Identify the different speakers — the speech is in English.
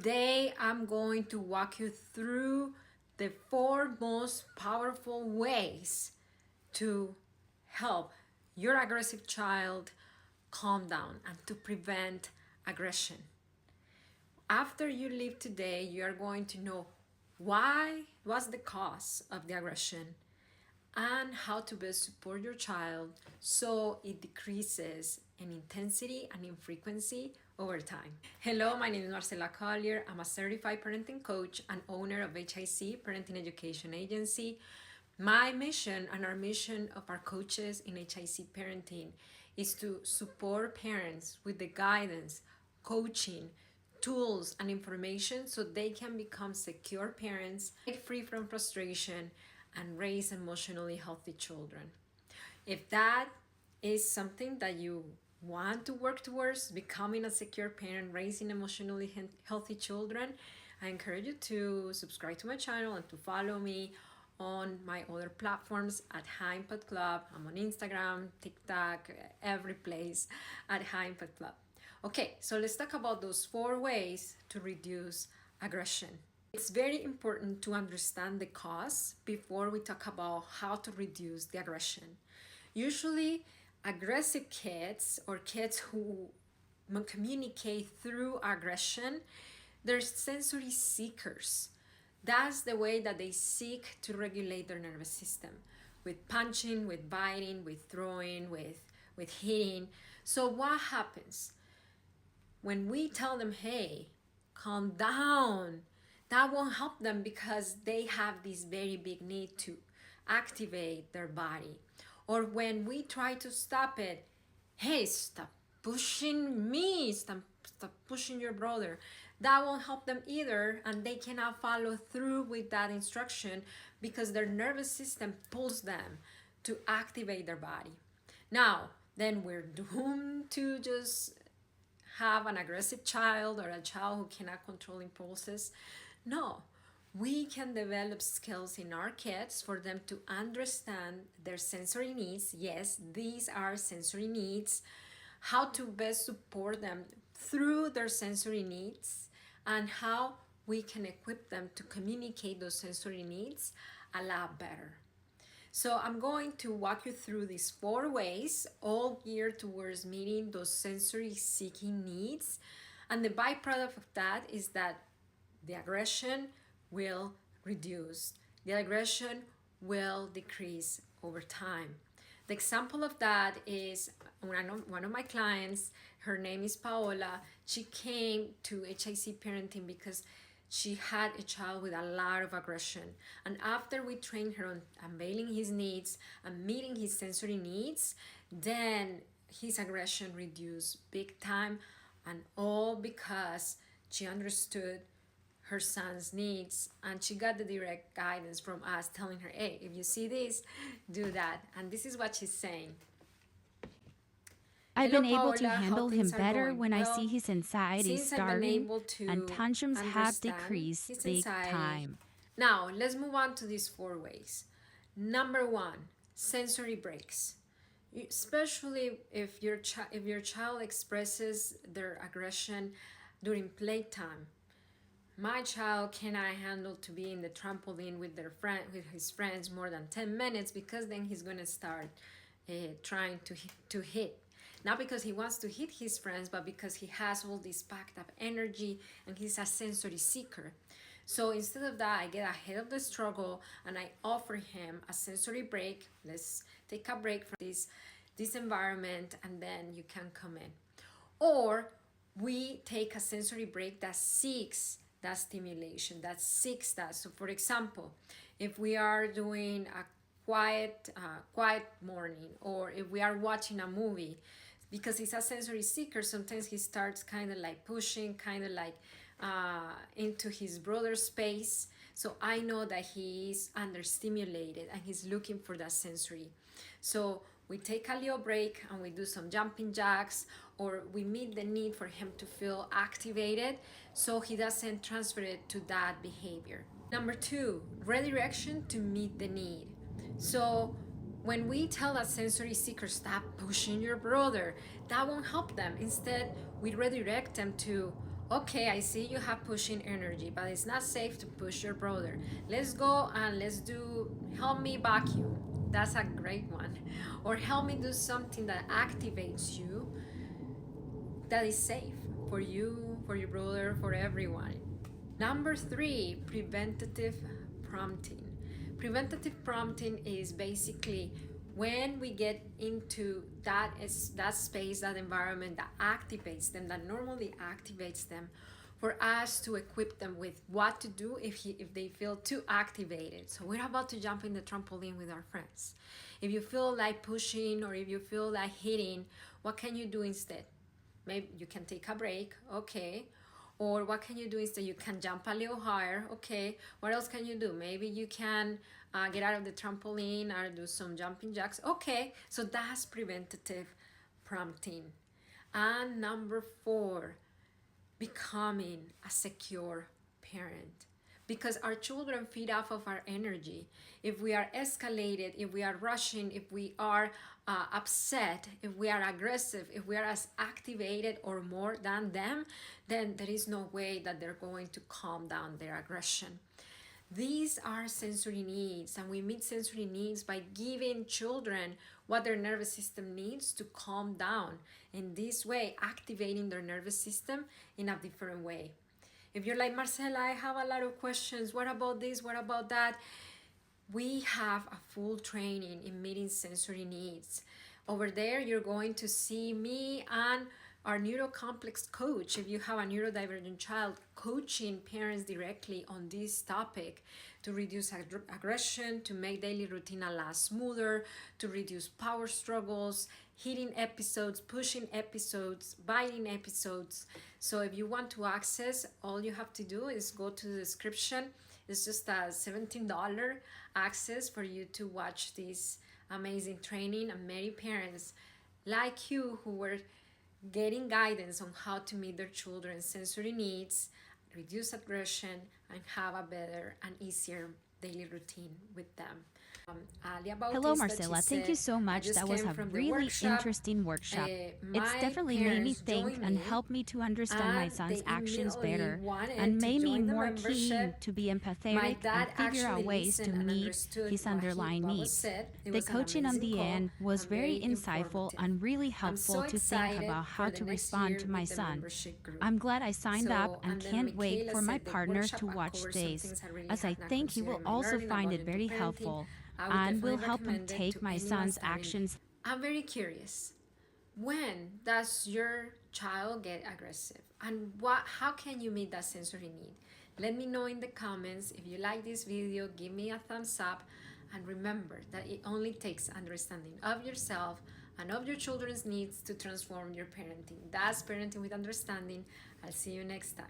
Speaker 1: Today, I'm going to walk you through the 4 most powerful ways to help your aggressive child calm down and to prevent aggression. After you leave today, you are going to know what's the cause of the aggression and how to best support your child so it decreases in intensity and in frequency over time. Hello, my name is Marcela Collier. I'm a certified parenting coach and owner of HIC Parenting Education Agency. My mission and our mission of our coaches in HIC Parenting is to support parents with the guidance, coaching, tools, and information so they can become secure parents, get free from frustration, and raise emotionally healthy children. If that is something that you want to work towards, becoming a secure parent, raising emotionally healthy children, I encourage you to subscribe to my channel and to follow me on my other platforms at High Impact Club. I'm on Instagram, TikTok, every place at High Impact Club. Okay, so let's talk about those 4 ways to reduce aggression. It's very important to understand the cause before we talk about how to reduce the aggression. Usually, aggressive kids or kids who communicate through aggression, they're sensory seekers. That's the way that they seek to regulate their nervous system, with punching, with biting, with throwing, with hitting. So what happens? When we tell them, hey, calm down, that won't help them because they have this very big need to activate their body. Or when we try to stop it, hey, stop pushing me, stop pushing your brother. That won't help them either, and they cannot follow through with that instruction because their nervous system pulls them to activate their body. Now, then we're doomed to just have an aggressive child or a child who cannot control impulses. No, we can develop skills in our kids for them to understand their sensory needs. Yes, these are sensory needs. How to best support them through their sensory needs and how we can equip them to communicate those sensory needs a lot better. So I'm going to walk you through these 4 ways, all geared towards meeting those sensory seeking needs. And the byproduct of that is that the aggression will reduce. The aggression will decrease over time. The example of that is one of my clients. Her name is Paola. She came to HIC Parenting because she had a child with a lot of aggression. And after we trained her on unveiling his needs and meeting his sensory needs, then his aggression reduced big time, and all because she understood her son's needs and she got the direct guidance from us telling her, hey, if you see this, do that. And this is what she's saying.
Speaker 2: I've
Speaker 1: Hello,
Speaker 2: been able to
Speaker 1: Paola, how
Speaker 2: handle him
Speaker 1: things are
Speaker 2: better
Speaker 1: going?
Speaker 2: when I
Speaker 1: Well,
Speaker 2: see his anxiety
Speaker 1: since I've been
Speaker 2: starting
Speaker 1: able to
Speaker 2: and tantrums have
Speaker 1: understand
Speaker 2: decreased
Speaker 1: his
Speaker 2: big
Speaker 1: anxiety.
Speaker 2: time.
Speaker 1: Now, let's move on to these 4 ways. Number 1, sensory breaks. Especially if your child expresses their aggression during playtime. My child cannot handle to be in the trampoline with his friends more than 10 minutes because then he's going to start trying to hit. Not because he wants to hit his friends, but because he has all this packed up energy and he's a sensory seeker. So instead of that, I get ahead of the struggle and I offer him a sensory break. Let's take a break from this environment and then you can come in. Or we take a sensory break that seeks that stimulation, that seeks that. So for example, if we are doing a quiet morning, or if we are watching a movie, because he's a sensory seeker, sometimes he starts kind of like pushing, kind of like into his brother's space. So I know that he's understimulated and he's looking for that sensory. So we take a little break and we do some jumping jacks, or we meet the need for him to feel activated so he doesn't transfer it to that behavior. Number 2, redirection to meet the need. So when we tell a sensory seeker, stop pushing your brother, that won't help them. Instead, we redirect them to, Okay, I see you have pushing energy, but it's not safe to push your brother. Let's go and let's do help me vacuum. That's a great one. Or help me do something that activates you that is safe for you, for your brother, for everyone. Number three, preventative prompting. Preventative prompting is basically when we get into that space, that environment that activates them, that normally activates them, for us to equip them with what to do if they feel too activated. So we're about to jump in the trampoline with our friends. If you feel like pushing or if you feel like hitting, what can you do instead? Maybe you can take a break, okay. Or what can you do instead? You can jump a little higher, okay. What else can you do? Maybe you can get out of the trampoline or do some jumping jacks, okay. So that's preventative prompting. And number four, becoming a secure parent, because our children feed off of our energy. If we are escalated, if we are rushing, if we are upset, if we are aggressive, if we are as activated or more than them, then there is no way that they're going to calm down their aggression. These are sensory needs, and we meet sensory needs by giving children what their nervous system needs to calm down. In this way, activating their nervous system in a different way. If you're like, Marcela, I have a lot of questions. What about this? What about that? We have a full training in meeting sensory needs. Over there, you're going to see me and our neurocomplex coach, if you have a neurodivergent child, coaching parents directly on this topic to reduce aggression, to make daily routine a lot smoother, to reduce power struggles, hitting episodes, pushing episodes, biting episodes. So if you want to access, all you have to do is go to the description. It's just a $17 access for you to watch this amazing training, and many parents like you who were getting guidance on how to meet their children's sensory needs, reduce aggression, and have a better and easier daily routine with them. Ali
Speaker 2: Hello,
Speaker 1: Bautista, she
Speaker 2: Marcela. Thank you
Speaker 1: said,
Speaker 2: so
Speaker 1: I
Speaker 2: much.
Speaker 1: just
Speaker 2: That was
Speaker 1: came
Speaker 2: a
Speaker 1: from the
Speaker 2: really
Speaker 1: workshop.
Speaker 2: interesting workshop. It's
Speaker 1: My
Speaker 2: definitely made me
Speaker 1: parents
Speaker 2: think
Speaker 1: joined
Speaker 2: and
Speaker 1: me,
Speaker 2: helped me to understand my
Speaker 1: and
Speaker 2: son's
Speaker 1: they
Speaker 2: actions
Speaker 1: immediately
Speaker 2: better
Speaker 1: wanted
Speaker 2: and
Speaker 1: to
Speaker 2: made me
Speaker 1: join the
Speaker 2: more keen
Speaker 1: membership.
Speaker 2: to be
Speaker 1: My
Speaker 2: empathetic and
Speaker 1: dad
Speaker 2: figure out
Speaker 1: actually
Speaker 2: ways to
Speaker 1: listened and
Speaker 2: meet
Speaker 1: understood
Speaker 2: his underlying
Speaker 1: what was
Speaker 2: needs.
Speaker 1: said. It
Speaker 2: The
Speaker 1: was an
Speaker 2: coaching on
Speaker 1: amazing
Speaker 2: the
Speaker 1: call
Speaker 2: end was
Speaker 1: and
Speaker 2: very
Speaker 1: very
Speaker 2: insightful
Speaker 1: informative.
Speaker 2: and really
Speaker 1: I'm so
Speaker 2: helpful to think
Speaker 1: excited
Speaker 2: about
Speaker 1: for
Speaker 2: how
Speaker 1: the
Speaker 2: to
Speaker 1: next
Speaker 2: respond
Speaker 1: year
Speaker 2: to my
Speaker 1: with the
Speaker 2: son.
Speaker 1: membership group.
Speaker 2: I'm glad I signed up
Speaker 1: So,
Speaker 2: and
Speaker 1: and then
Speaker 2: can't wait
Speaker 1: Michaela
Speaker 2: for my
Speaker 1: said the
Speaker 2: partner
Speaker 1: workshop
Speaker 2: to
Speaker 1: I
Speaker 2: watch
Speaker 1: covered some
Speaker 2: this,
Speaker 1: things I really
Speaker 2: as I
Speaker 1: had not
Speaker 2: think he will
Speaker 1: considered in my
Speaker 2: also
Speaker 1: learning
Speaker 2: find
Speaker 1: about
Speaker 2: it
Speaker 1: into
Speaker 2: very
Speaker 1: parenting.
Speaker 2: helpful
Speaker 1: I would
Speaker 2: and
Speaker 1: definitely
Speaker 2: will help him
Speaker 1: recommend it to
Speaker 2: take my
Speaker 1: anyone
Speaker 2: son's
Speaker 1: starting.
Speaker 2: actions.
Speaker 1: I'm very curious. When does your child get aggressive, and how can you meet that sensory need? Let me know in the comments. If you like this video, give me a thumbs up, and remember that it only takes understanding of yourself and of your children's needs to transform your parenting. That's parenting with understanding. I'll see you next time.